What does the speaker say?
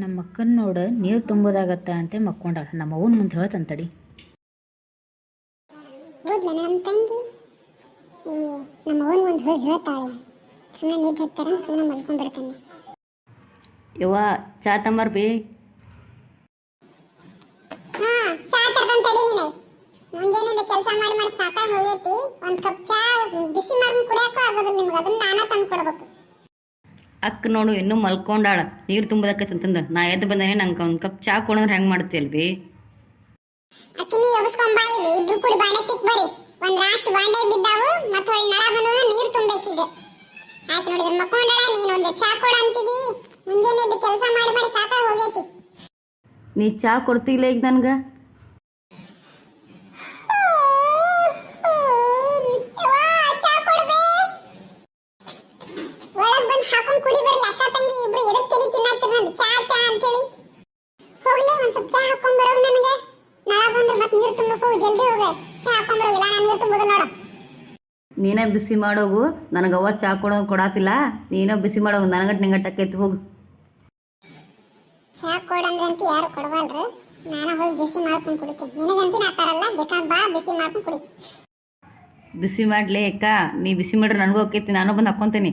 ನಮ್ಮ ಅಕ್ಕನ ನೋಡು ನೀರು ತುಂಬೋದಾಗತ್ತ ಅಂತ ಮಕ್ಕೊಂಡಾಳ. ನಮ್ಮ ಅವನ ಮುಂದೆ ಹೇಳ್ತಂತಡಿ. ಹೌದಲ್ಲ ನಮ್ಮ ತಂಗಿ ನಮ್ಮ ಅವನ ಮುಂದೆ ಹೋಗಿ ಹೇಳ್ತಾಳೆ. ಸುಮ್ಮನೆ ನೀರು ಹತ್ತಾರ ಸುಮ್ಮನೆ ಮಲ್ಕೊಂಡ್ಬಿಡ್ತಾನೆ. ಯವ್ವ ಚಾ ತಂಬಾರ ಬಿ. ಚಾ ತರ್ತಾನೆ ತಡಿ ನೀನು. ಮುಂಜಾನೆಯಿಂದ ಕೆಲಸ ಮಾಡಿ ಮಾಡಿ ಸಾಕಾಗಿ ಹೋಗೈತಿ. ಒಂದು ಕಪ್ ಚಾ ಬಿಸಿ ಮಾಡ್ಕೊಂಡು ಕುಡಿಯೋಕ್ಕೂ ಆಗೋದಿಲ್ಲ ನಿಮ್ಗೆ. ಅದನ್ನ ನಾನೇ ತಂದು ಕೊಡ್ಬೇಕು. ಅಕ್ಕ ನೋಡು ಇನ್ನೂ ಮಲ್ಕೊಂಡಾಳ ನೀರು ತುಂಬೋದಕ್ಕಂತಂದು. ನಾ ಎದ್ದು ಬಂದೇನೆ ನಂಗೆ ಒಂದು ಕಪ್ ಚಾ ಕೊಡಂದ್ರೆ ಹೆಂಗೆ ಮಾಡ್ತೀಯಲ್ವಿ? ಅಕ್ಕಿನಿ ಎಬ್ಸ್ಕೊಂಬಾ. ಇಲ್ಲಿ ಇಬ್ರು ಕೂಡಿ ಬಾಂಡೆ ತಿಕ್ ಬರಿ. ಒಂದು ರಾಶಿ ಬಾಂಡೆ ಬಿದ್ದಾವು ಮತ್ತು ಹೊಳ್ಳಿ ನಳ ಬಂದದ ನೀರು ತುಂಬಬೇಕೀಗ. ಆಯ್ತು ನೋಡಿದ್ರೆ ಮಕ್ಕೊಂಡಾಳ. ನೀನು ಒಂದು ಚಾ ಕೊಡ ಅಂತಿದಿ. ಮುಂಜಾನೆದ್ದು ಕೆಲಸ ಮಾಡಿ ಮಾಡಿ ಸಾಕಾಗಿ ಹೋಗೈತಿ. ನೀ ಚಾ ಕೊಡ್ತಿಲ್ಲ ಈಗ ನನ್ಗೆ? ಹಾಕೊಂಡು ಕುಡಿ ಬರ್ಲಿ ಅಕ್ಕ ತಂಗಿ ಇಬ್ರು. ಎದಕ್ಕೆ ತಲೆ ತಿನ್ನತ್ತೀರ ನಂದು ಚಾ ಚಾ ಅಂತೇಳಿ? ಹೋಗ್ಲಿ ಒಂದು ಸ್ವಲ್ಪ ಚಾ ಹಾಕೊಂಡ್ ಬರೋದು ನನಗೆ. ನಳ ಬಂದ್ರೆ ಮತ್ತೆ ನೀರು ತುಂಬಬೇಕು. ಜಲ್ದಿ ಹೋಗ ಚಾ ಹಾಕೊಂಡ್ ಬರೋದಿಲ್ಲ. ನಾನು ನೀರು ತುಂಬೋದಿಲ್ಲ ನೋಡು. ನೀನೇ ಬಿಸಿ ಮಾಡೋಗು. ನನಗೆ ಅವ್ವ ಚಾ ಕೊಡಾತಿಲ್ಲ. ನೀನೇ ಬಿಸಿ ಮಾಡೋಗು. ನನಗಟ್ಟು ನಿಂಗಟ್ಟಕ್ಕೆ ಎತ್ತು ಹೋಗು. ಚಾ ಕೊಡಂದ್ರೆ ಅಂತ ಯಾರು ಕೊಡವಲ್ರು. ನಾನು ಹೋಗಿ ಬಿಸಿ ಮಾಡ್ಕೊಂಡು ಕುಡಿತೀನಿ. ನಿನಗಂತೀನಿ ಆ ಥರ ಅಲ್ಲ. ಬೇಕಾದ್ರೆ ಬಾ ಬಿಸಿ ಮಾಡ್ಕೊಂಡು ಕುಡಿ. ಬಿಸಿ ಮಾಡ್ಲಿ ಅಕ್ಕ. ನೀ ಬಿಸಿ ಮಾಡ್ರೆ ನನಗೂ ಹೋಗ್ತೈತಿ. ನಾನು ಬಂದು ಹಾಕ್ಕೊಂತೀನಿ.